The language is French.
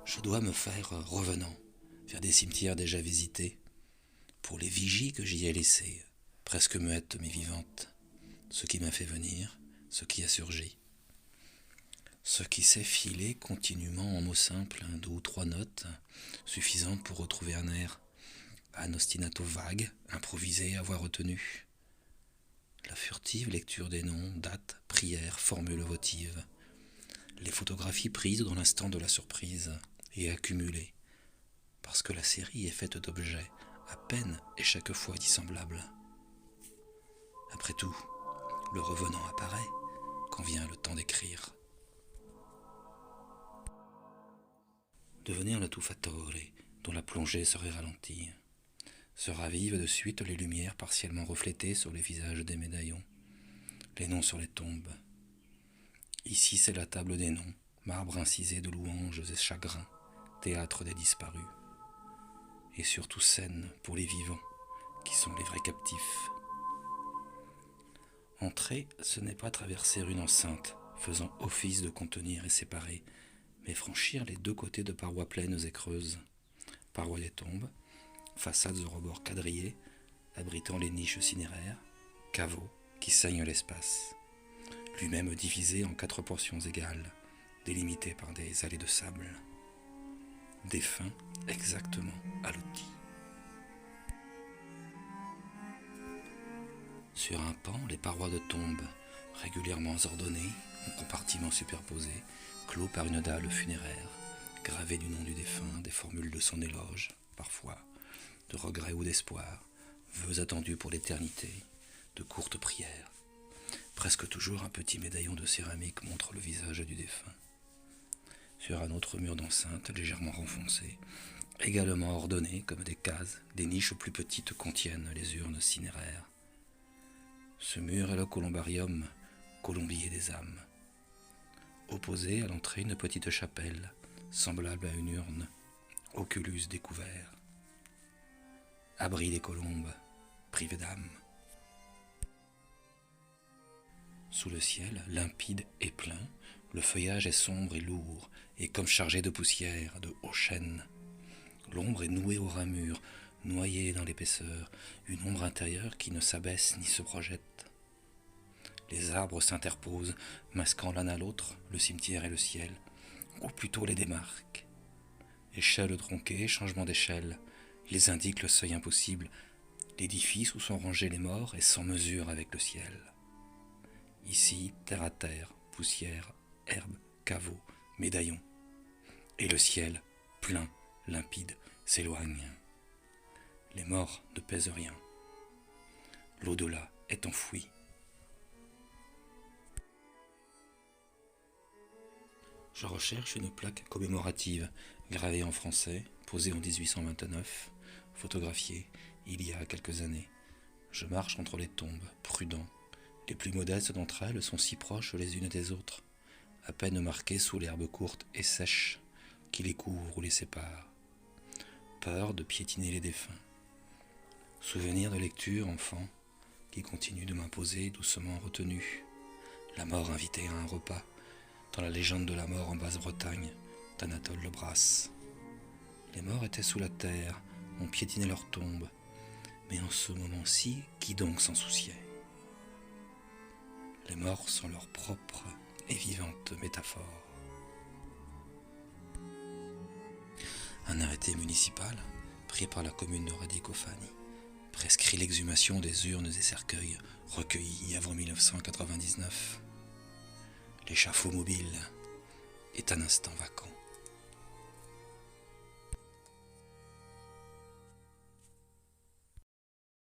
Je dois me faire revenant vers des cimetières déjà visités, pour les vigies que j'y ai laissées, presque muettes mais vivantes, ce qui m'a fait venir, ce qui a surgi. Ce qui s'est filé continuellement en mots simples, 2 ou 3 notes, suffisantes pour retrouver un air, un ostinato vague, improvisé à voix retenue. La furtive lecture des noms, dates, prières, formules votives. Les photographies prises dans l'instant de la surprise et accumulées, parce que la série est faite d'objets, à peine et chaque fois dissemblables. Après tout, le revenant apparaît quand vient le temps d'écrire. Devenir le tuffatore, dont la plongée serait ralentie, se ravivent de suite les lumières partiellement reflétées sur les visages des médaillons, les noms sur les tombes. Ici c'est la table des noms, marbre incisé de louanges et chagrins, théâtre des disparus, et surtout scène pour les vivants, qui sont les vrais captifs. Entrer, ce n'est pas traverser une enceinte, faisant office de contenir et séparer, mais franchir les 2 côtés de parois pleines et creuses, parois des tombes, façades aux rebords quadrillés, abritant les niches cinéraires, caveaux qui saignent l'espace, lui-même divisé en 4 portions égales, délimitées par des allées de sable, des fins exactement à l'outil. Sur un pan, les parois de tombes, régulièrement ordonnées, en compartiments superposés, clos par une dalle funéraire, gravée du nom du défunt, des formules de son éloge, parfois, de regret ou d'espoir, vœux attendus pour l'éternité, de courtes prières. Presque toujours un petit médaillon de céramique montre le visage du défunt. Sur un autre mur d'enceinte, légèrement renfoncé, également ordonné comme des cases, des niches plus petites contiennent les urnes cinéraires. Ce mur est le columbarium, colombier des âmes. Opposé à l'entrée, une petite chapelle, semblable à une urne, oculus découvert. Abri des colombes, privé d'âme. Sous le ciel, limpide et plein, le feuillage est sombre et lourd, et comme chargé de poussière, de hauts chênes. L'ombre est nouée aux ramures, noyée dans l'épaisseur, une ombre intérieure qui ne s'abaisse ni se projette. Les arbres s'interposent, masquant l'un à l'autre le cimetière et le ciel, ou plutôt les démarquent. Échelles tronquées, changement d'échelle, ils indiquent le seuil impossible, l'édifice où sont rangés les morts est sans mesure avec le ciel. Ici, terre à terre, poussière, herbe, caveau, médaillon. Et le ciel, plein, limpide, s'éloigne. Les morts ne pèsent rien. L'au-delà est enfoui. Je recherche une plaque commémorative, gravée en français, posée en 1829, photographiée il y a quelques années. Je marche entre les tombes, prudent. Les plus modestes d'entre elles sont si proches les unes des autres, à peine marquées sous l'herbe courte et sèche qui les couvre ou les sépare. Peur de piétiner les défunts. Souvenir de lecture, enfant, qui continue de m'imposer doucement retenu. La mort invitée à un repas, dans la légende de la mort en Basse-Bretagne, d'Anatole Le Bras. Les morts étaient sous la terre, on piétinait leurs tombes, mais en ce moment-ci, qui donc s'en souciait? Les morts sont leur propre et vivante métaphore. Un arrêté municipal, pris par la commune de Radicofani, prescrit l'exhumation des urnes et cercueils recueillis avant 1999. L'échafaud mobile est un instant vacant.